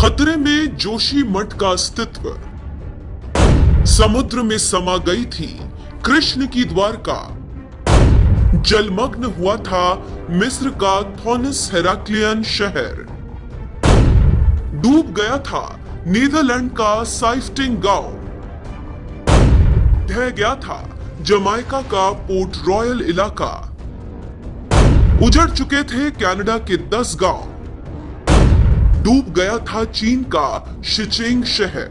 खतरे में जोशीमठ का अस्तित्व। समुद्र में समा गई थी कृष्ण की द्वारका। जलमग्न हुआ था मिस्र का थॉनस हेराक्लियन शहर। डूब गया था नीदरलैंड का साइफ्टिंग गांव। ढह गया था जमाइका का पोर्ट रॉयल इलाका। उजड़ चुके थे कनाडा के 10 गांव। डूब गया था चीन का शिचिंग शहर।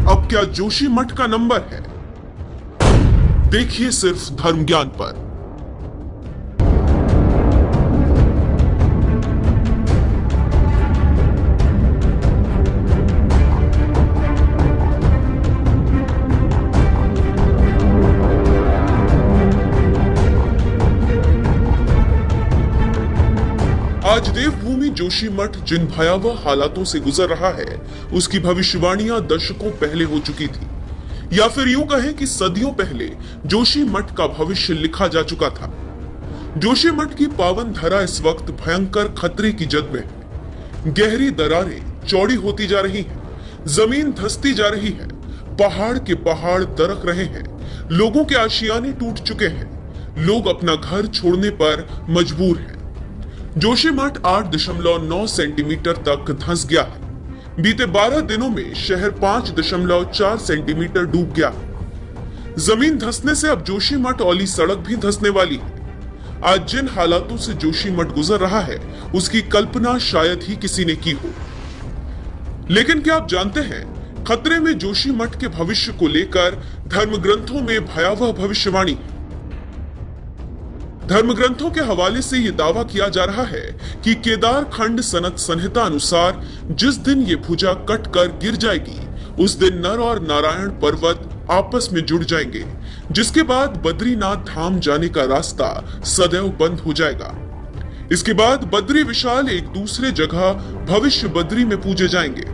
अब क्या जोशीमठ का नंबर है? देखिए सिर्फ धर्म ज्ञान पर। आज देवभूमि जोशीमठ जिन भयावह हालातों से गुजर रहा है, उसकी भविष्यवाणियां दशकों पहले हो चुकी थी, या फिर यूं कहें कि सदियों पहले जोशीमठ का भविष्य लिखा जा चुका था। जोशीमठ की पावन धरा इस वक्त भयंकर खतरे की जद में है। गहरी दरारें चौड़ी होती जा रही हैं, जमीन धंसती जा रही है, पहाड़ के पहाड़ दरक रहे हैं, लोगों के आशियाने टूट चुके हैं, लोग अपना घर छोड़ने पर मजबूर हैं। जोशीमठ 8.9 सेंटीमीटर तक धंस गया है। बीते 12 दिनों में शहर 5.4 सेंटीमीटर डूब गया। जमीन धंसने से अब जोशीमठ औली सड़क भी धंसने वाली है। आज जिन हालातों से जोशीमठ गुजर रहा है, उसकी कल्पना शायद ही किसी ने की हो। लेकिन क्या आप जानते हैं, खतरे में जोशीमठ के भविष्य को लेकर धर्म ग्रंथों में भयावह भविष्यवाणी है। धर्म ग्रंथों के हवाले से यह दावा किया जा रहा है कि केदार खंड सनत संहिता अनुसार जिस दिन ये भुजा कट कर गिर जाएगी, उस दिन नर और नारायण पर्वत आपस में जुड़ जाएंगे, जिसके बाद बद्रीनाथ धाम जाने का रास्ता सदैव बंद हो जाएगा। इसके बाद बद्री विशाल एक दूसरे जगह भविष्य बद्री में पूजे जाएंगे।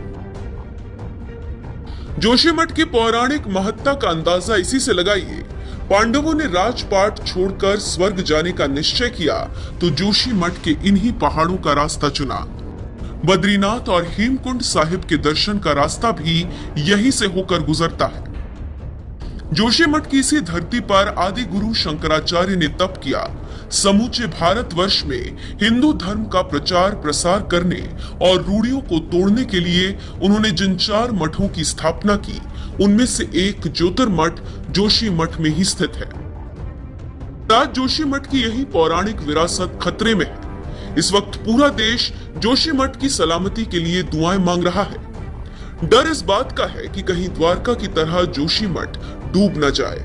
जोशीमठ की पौराणिक महत्ता का अंदाजा इसी से लगाइए। पांडवों ने राजपाट छोड़कर स्वर्ग जाने का निश्चय किया तो जोशीमठ के इन्हीं पहाड़ों का रास्ता चुना। बद्रीनाथ और हेमकुंड साहिब के दर्शन का रास्ता भी यहीं से होकर गुजरता है। जोशीमठ की इसी धरती पर आदि गुरु शंकराचार्य ने तप किया। समूचे भारतवर्ष में हिंदू धर्म का प्रचार प्रसार करने और रूढ़ियों को तोड़ने के लिए उन्होंने जिन 4 मठों की स्थापना की, उनमें से एक ज्योतिर्मठ जोशीमठ में ही स्थित है। आज जोशीमठ की यही पौराणिक विरासत खतरे में है। इस वक्त पूरा देश जोशीमठ की सलामती के लिए दुआएं मांग रहा है। डर इस बात का है कि कहीं द्वारका की तरह जोशीमठ डूब न जाए।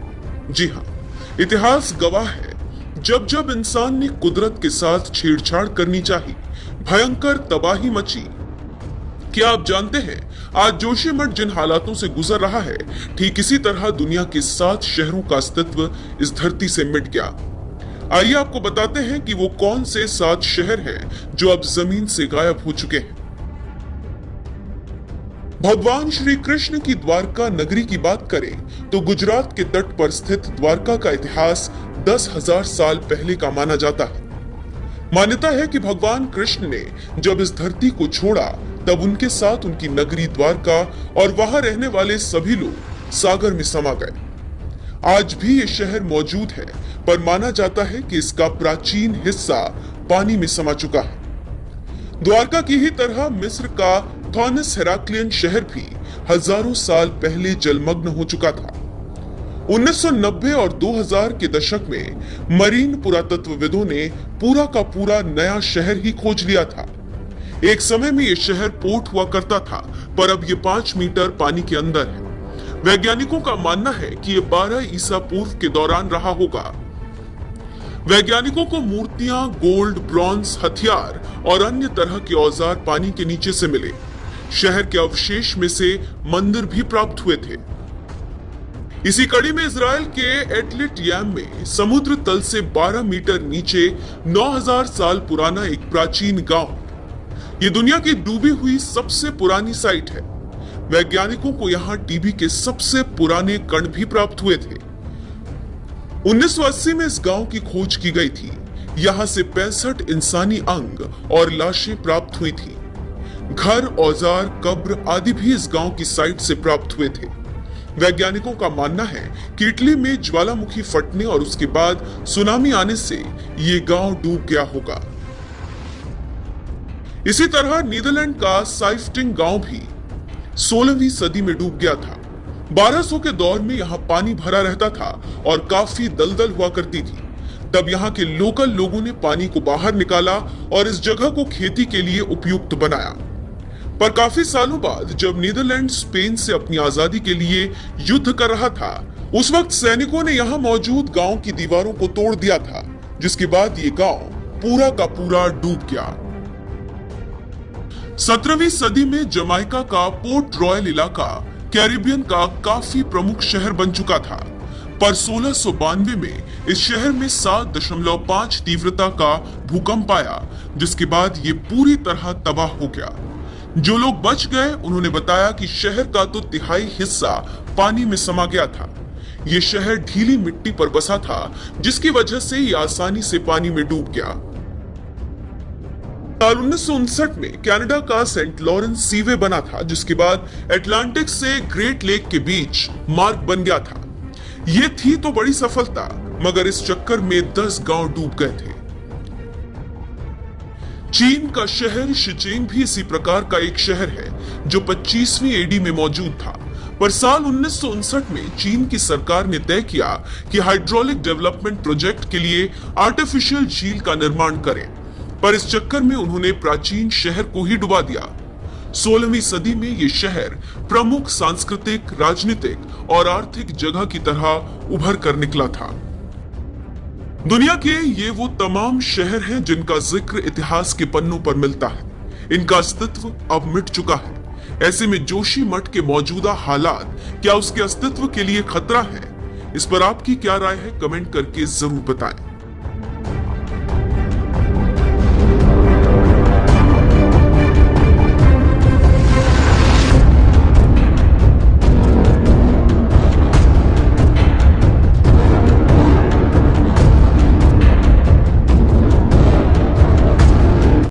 जी हाँ, इतिहास गवाह है, जब जब इंसान ने कुदरत के साथ छेड़छाड़ करनी चाहिए, भयंकर तबाही मची। क्या आप जानते हैं, आज जोशीमठ जिन हालातों से गुजर रहा है, ठीक इसी तरह दुनिया के 7 शहरों का अस्तित्व इस धरती से मिट गया। आइए आपको बताते हैं कि वो कौन से 7 शहर हैं जो अब जमीन से गायब हो चुके हैं। भगवान श्री कृष्ण की द्वारका नगरी की बात करें तो गुजरात के तट पर स्थित द्वारका का इतिहास 10,000 साल पहले का माना जाता है। मान्यता है कि भगवान कृष्ण ने जब इस धरती को छोड़ा, तब उनके साथ उनकी नगरी द्वारका और वहां रहने वाले सभी लोग सागर में समा गए। आज भी ये शहर मौजूद है, पर माना जाता है कि इसका प्राचीन हिस्सा पानी में समा चुका है। द्वारका की ही तरह मिस्र का थॉनस हेराक्लियन शहर भी हजारों साल पहले जलमग्न हो चुका था। 1990 और 2000 के दशक में मरीन पुरातत्वविदों ने पूरा का पूरा नया शहर ही खोज लिया था। एक समय में यह शहर पोर्ट हुआ करता था, पर अब ये 5 मीटर पानी के अंदर है। वैज्ञानिकों का मानना है कि यह 12 ईसा पूर्व के दौरान रहा होगा। वैज्ञानिकों को मूर्तियां, गोल्ड, ब्रॉन्ज, हथियार और अन्य तरह के औजार पानी के नीचे से मिले। शहर के अवशेष में से मंदिर भी प्राप्त हुए थे। इसी कड़ी में इजराइल के एटलिट याम में समुद्र तल से 12 मीटर नीचे 9000 साल पुराना एक प्राचीन गांव। ये दुनिया की डूबी हुई सबसे पुरानी साइट है। वैज्ञानिकों को यहाँ टीबी के सबसे पुराने कण भी प्राप्त हुए थे। 1980 में इस गांव की खोज की गई थी। यहाँ से 65 इंसानी अंग और लाशें प्राप्त हुई थी। घर, औजार, कब्र आदि भी इस गांव की साइट से प्राप्त हुए थे। वैज्ञानिकों का मानना है कि इटली में ज्वालामुखी फटने और उसके बाद सुनामी आने से ये गांव डूब गया होगा। इसी तरह नीदरलैंड का साइफ्टिंग गांव भी 16वीं सदी में डूब गया था। 1200 के दौर में यहाँ पानी भरा रहता था और काफी दलदल हुआ करती थी। तब यहाँ के लोकल लोगों ने पानी को बाहर निकाला और इस जगह को खेती के लिए उपयुक्त बनाया। पर काफी सालों बाद जब नीदरलैंड स्पेन से अपनी आजादी के लिए युद्ध कर रहा था, उस वक्त सैनिकों ने यहाँ मौजूद गांव की दीवारों को तोड़ दिया था, जिसके बाद ये गांव पूरा का पूरा डूब गया। 17वीं सदी में जमाइका का पोर्ट रॉयल इलाका कैरिबियन का काफी प्रमुख शहर बन चुका था, पर 1692 में इस शहर में 7.5 तीव्रता का भूकंप आया, जिसके बाद ये पूरी तरह तबाह हो गया। जो लोग बच गए उन्होंने बताया कि शहर का तो तिहाई हिस्सा पानी में समा गया था। ये शहर ढीली मिट्टी पर बसा था, जिसकी वजह से ये आसानी से पानी में डूब गया। साल 1959 में कनाडा का सेंट लॉरेंस सीवे बना था, जिसके बाद अटलांटिक से ग्रेट लेक के बीच मार्ग बन गया था। ये थी तो बड़ी सफलता, मगर इस चक्कर में 10 गांव डूब गए थे। चीन का शहर शिचिंग भी इसी प्रकार का एक शहर है जो 25वीं एडी में मौजूद था, पर साल 1959 में चीन की सरकार ने तय किया कि हाइड्रोलिक डेवलपमेंट प्रोजेक्ट के लिए आर्टिफिशियल झील का निर्माण करें, पर इस चक्कर में उन्होंने प्राचीन शहर को ही डुबा दिया। 16वीं सदी में ये शहर प्रमुख सांस्कृतिक, राजनीतिक और आर्थिक जगह की तरह उभर कर निकला था। दुनिया के ये वो तमाम शहर हैं जिनका जिक्र इतिहास के पन्नों पर मिलता है। इनका अस्तित्व अब मिट चुका है। ऐसे में जोशीमठ के मौजूदा हालात क्या उसके अस्तित्व के लिए खतरा है? इस पर आपकी क्या राय है? कमेंट करके जरूर बताएं।